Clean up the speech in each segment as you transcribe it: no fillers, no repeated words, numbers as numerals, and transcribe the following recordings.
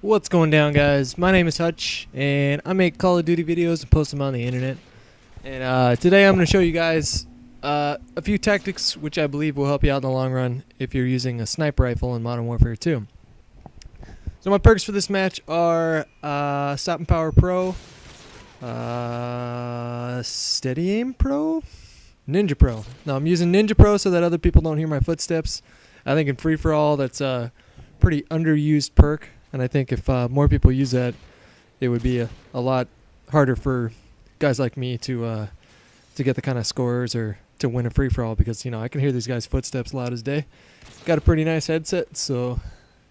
What's going down, guys? My name is Hutch, and I make Call of Duty videos and post them on the internet. And today I'm going to show you guys a few tactics which I believe will help you out in the long run if you're using a sniper rifle in Modern Warfare 2. So my perks for this match are Stop and Power Pro, Steady Aim Pro, Ninja Pro. Now I'm using Ninja Pro so that other people don't hear my footsteps. I think in free-for-all that's a pretty underused perk. And I think if more people use that, it would be a lot harder for guys like me to get the kind of scores or to win a free-for-all because, I can hear these guys' footsteps loud as day. Got a pretty nice headset, so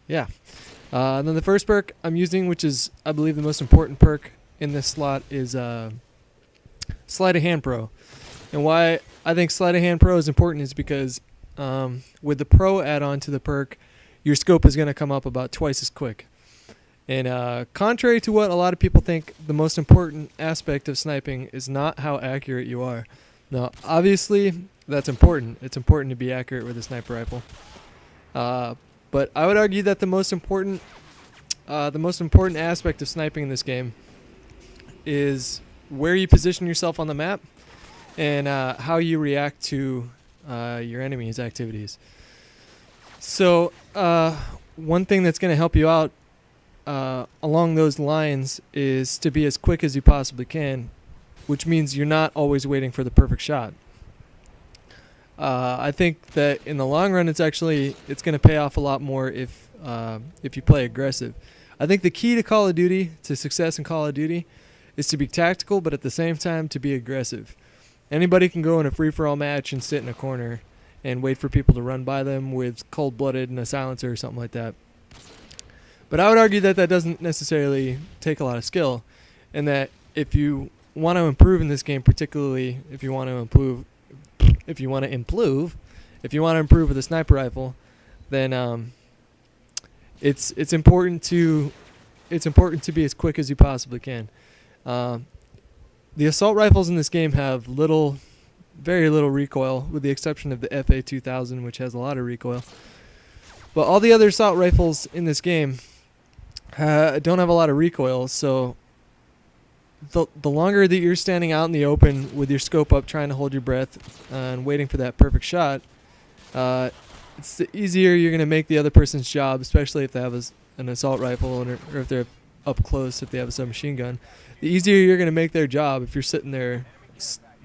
yeah. And then the first perk I'm using, which is, I believe, the most important perk in this slot, is Sleight of Hand Pro. And why I think Sleight of Hand Pro is important is because with the Pro add-on to the perk, your scope is going to come up about twice as quick. And contrary to what a lot of people think, the most important aspect of sniping is not how accurate you are. Now, obviously, that's important. It's important to be accurate with a sniper rifle. But I would argue that the most important aspect of sniping in this game is where you position yourself on the map and how you react to your enemy's activities. So, one thing that's going to help you out along those lines is to be as quick as you possibly can, which means you're not always waiting for the perfect shot. I think that in the long run, it's going to pay off a lot more if you play aggressive. I think the key to Call of Duty, to success in Call of Duty, is to be tactical, but at the same time to be aggressive. Anybody can go in a free-for-all match and sit in a corner and wait for people to run by them with cold-blooded and a silencer or something like that. But I would argue that that doesn't necessarily take a lot of skill, and that if you want to improve in this game, particularly if you want to improve with a sniper rifle, then it's important to be as quick as you possibly can. The assault rifles in this game have very little recoil, with the exception of the FFA 2000, which has a lot of recoil. But all the other assault rifles in this game don't have a lot of recoil, so the longer that you're standing out in the open with your scope up, trying to hold your breath and waiting for that perfect shot, it's the easier you're going to make the other person's job, especially if they have an assault rifle or if they're up close, if they have a submachine gun. The easier you're going to make their job if you're sitting there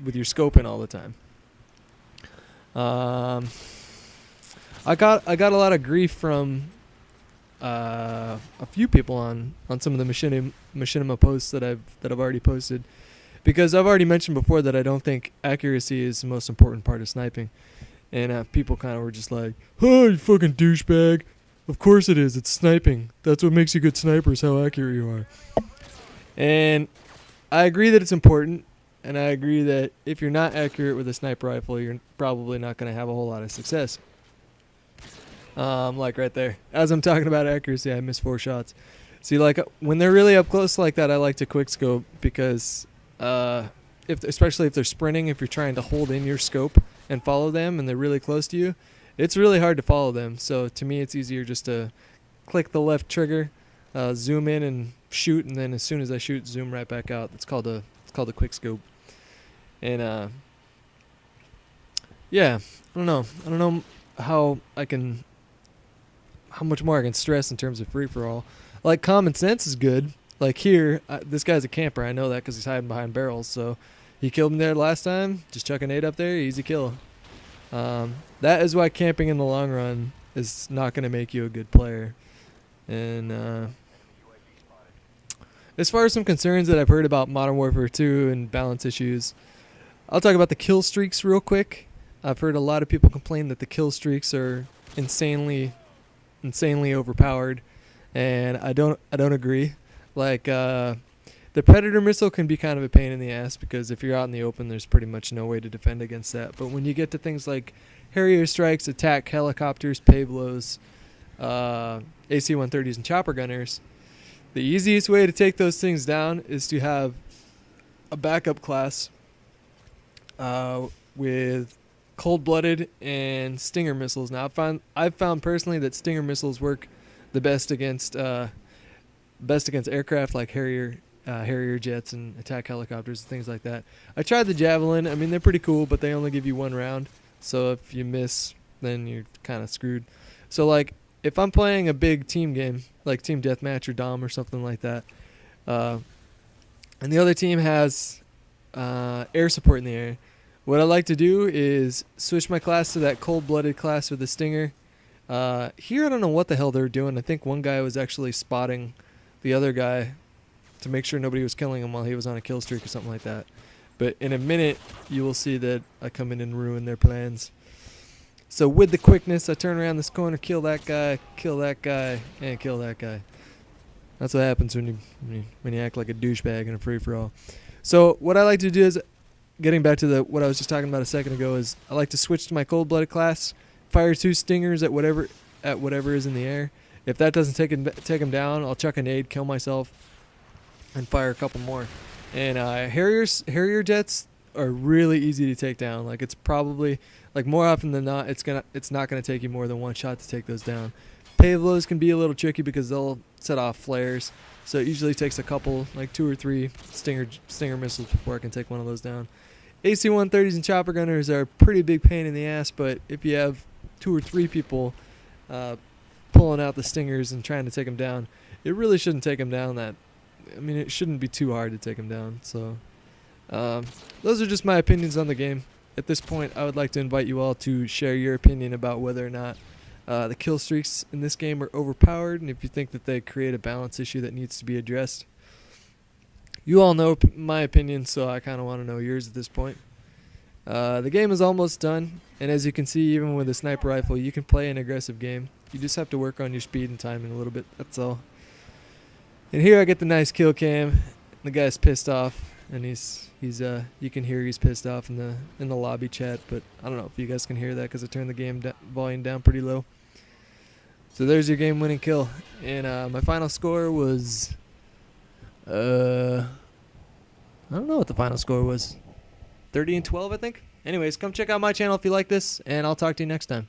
with your scope in all the time. I got a lot of grief from a few people on some of the Machinima posts that I've already posted, because I've already mentioned before that I don't think accuracy is the most important part of sniping, and people kind of were just like, "Oh, you fucking douchebag! Of course it is. It's sniping. That's what makes you good snipers. How accurate you are." And I agree that it's important, and I agree that if you're not accurate with a sniper rifle, you're probably not going to have a whole lot of success. Like right there. As I'm talking about accuracy, I missed 4 shots. See, like when they're really up close like that, I like to quick scope because especially if they're sprinting, if you're trying to hold in your scope and follow them and they're really close to you, it's really hard to follow them. So to me, it's easier just to click the left trigger, zoom in and shoot, and then as soon as I shoot, zoom right back out. It's called a quick scope. And yeah, I don't know how much more I can stress in terms of free-for-all. Like, common sense is good. Like here, this guy's a camper. I know that because he's hiding behind barrels. So he killed him there last time. Just chuck a nade up there, easy kill. That is why camping in the long run is not going to make you a good player. And as far as some concerns that I've heard about Modern Warfare 2 and balance issues, I'll talk about the kill streaks real quick. I've heard a lot of people complain that the kill streaks are insanely overpowered, and I don't agree. Like the Predator missile can be kind of a pain in the ass because if you're out in the open, there's pretty much no way to defend against that. But when you get to things like Harrier strikes, attack helicopters, Pavlos, AC-130s, and chopper gunners, the easiest way to take those things down is to have a backup class with cold-blooded and Stinger missiles. Now, I've found personally that Stinger missiles work the best against best against aircraft like Harrier jets and attack helicopters and things like that. I tried the Javelin. I mean, they're pretty cool, but they only give you one round. So if you miss, then you're kind of screwed. So, like, if I'm playing a big team game, like Team Deathmatch or Dom or something like that, and the other team has air support in the air, what I like to do is switch my class to that cold-blooded class with the Stinger. Here, I don't know what the hell they're doing. I think one guy was actually spotting the other guy to make sure nobody was killing him while he was on a kill streak or something like that. But in a minute, you will see that I come in and ruin their plans. So with the quickness, I turn around this corner, kill that guy, and kill that guy. That's what happens when you act like a douchebag in a free-for-all. So what I like to do is, getting back to what I was just talking about a second ago, is I like to switch to my cold-blooded class, fire 2 stingers at whatever is in the air. If that doesn't take him down, I'll chuck a nade, kill myself, and fire a couple more. And Harrier jets are really easy to take down. Like, it's probably, like, more often than not, it's not gonna take you more than one shot to take those down. Pavlos can be a little tricky because they'll set off flares, so it usually takes a couple, like 2 or 3 stinger missiles before I can take one of those down. AC-130s and chopper gunners are a pretty big pain in the ass, but if you have 2 or 3 people pulling out the stingers and trying to take them down, it really shouldn't take them down it shouldn't be too hard to take them down. So those are just my opinions on the game. At this point, I would like to invite you all to share your opinion about whether or not the kill streaks in this game are overpowered, and if you think that they create a balance issue that needs to be addressed. You all know my opinion, so I kind of want to know yours at this point. The game is almost done, and as you can see, even with a sniper rifle, you can play an aggressive game. You just have to work on your speed and timing a little bit, that's all. And here I get the nice kill cam. The guy's pissed off, and you can hear he's pissed off in the lobby chat, but I don't know if you guys can hear that because I turned the game volume down pretty low. So there's your game-winning kill, and my final score was I don't know what the final score was. 30-12, I think. Anyways, come check out my channel if you like this, and I'll talk to you next time.